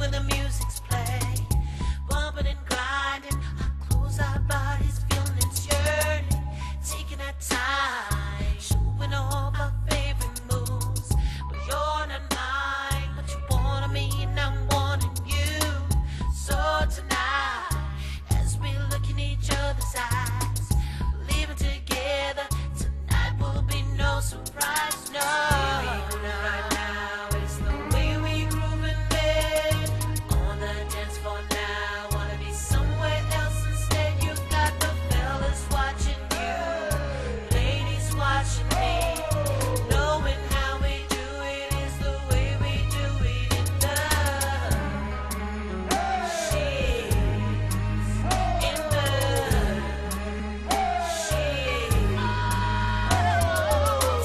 when the music's played, bumping and grinding, our clothes, our bodies, feeling it's yearning, taking our time, showing off our favorite moves. But you're not mine, but you wanted me and I'm wanting you. So tonight, as we look in each other's eyes, living together, tonight will be no surprise, no. Right now, it's the way we grooving it on the dance floor now. Wanna be somewhere else instead? You've got the fellas watching you, ladies watching me, knowing how we do it is the way we do it in the sheets, in the sheets.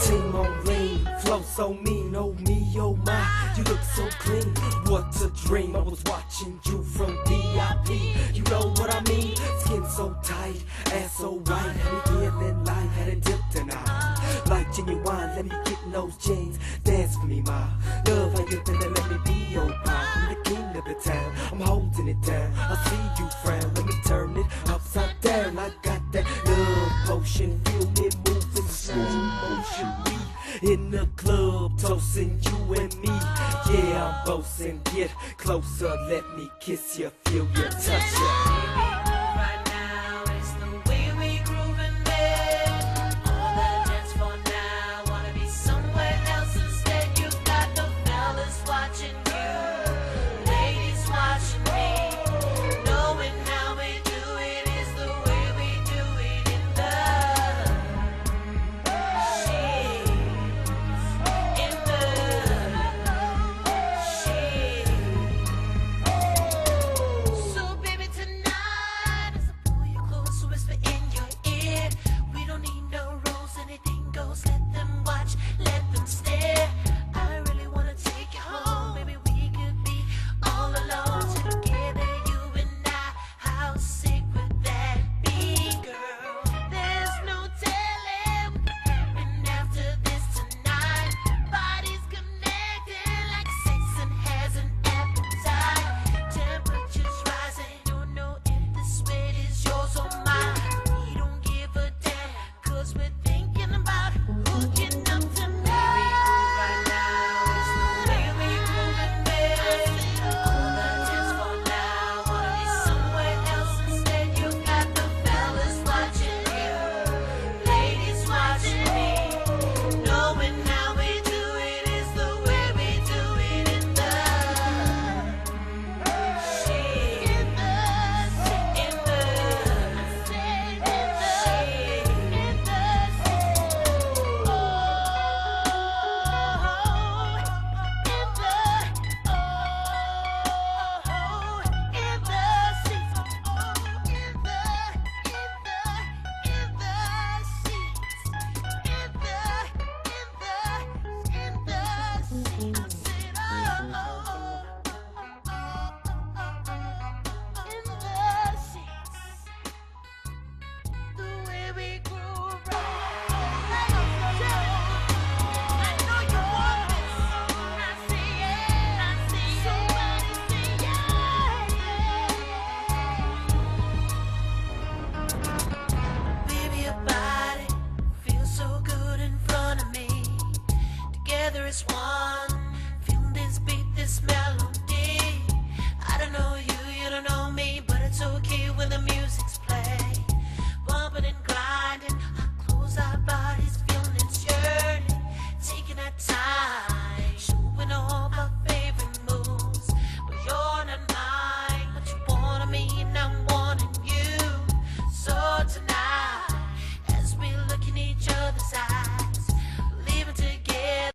Team on lean, flow so mean, oh me, oh my, you look so clean, what a dream. I was watching you from VIP, you know what I mean, skin so tight, ass so right, had me feeling like had a dip tonight, like genuine, let me get in those jeans, dance for me, ma, love how you feeling, let me be your pop, I'm the king of the town, I'm holding it down, I see you frown, let me turn it upside down, I got that love potion, feel it moving slow motion, we in the club, toasting you and me. Yeah, I'm boasting, get closer, let me kiss you, feel you, touch you.